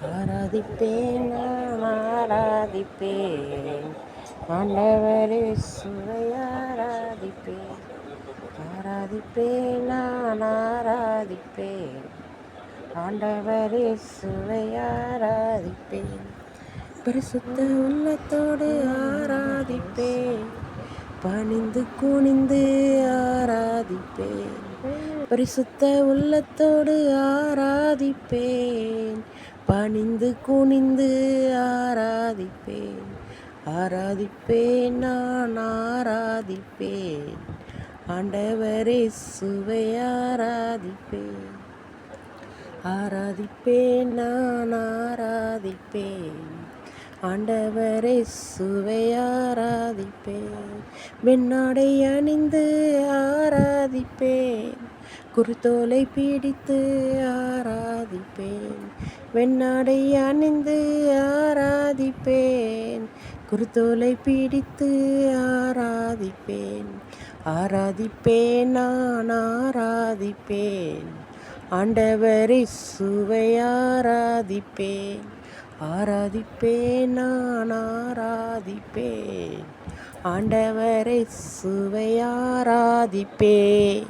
ஆராதிப்பேன் நான் ஆராதிப்பேன் ஆண்டவரே சுவை ஆராதிப்பேன். ஆராதிப்பேன் நான் ஆராதிப்பேன் ஆண்டவரே சுவை ஆராதிப்பேன். பரிசுத்த உள்ளத்தோடு ஆராதிப்பேன், பணிந்து குனிந்து ஆராதிப்பேன். பரிசுத்த உள்ளத்தோடு ஆராதிப்பேன், பணிந்து குனிந்து ஆராதிப்பேன். ஆராதிப்பேன் நான் ஆராதிப்பேன் ஆண்டவரே சுவை ஆராதிப்பேன். ஆராதிப்பேன் நான் ஆராதிப்பேன் ஆண்டவரை சுவை ஆராதிப்பேன். வெண்ணாடை அணிந்து ஆராதிப்பேன், குருத்தோலை பிடித்து ஆராதிப்பேன். வெண்ணாடை அணிந்து ஆராதிப்பேன், குருத்தோலை பிடித்து ஆராதிப்பேன். ஆராதிப்பேன் நான் ஆராதிப்பேன் ஆண்டவரை சுவை ஆராதிப்பேன். ஆராதிப்பேன் நான் ஆராதிப்பேன் ஆண்டவரை சுவை ஆராதிப்பேன்.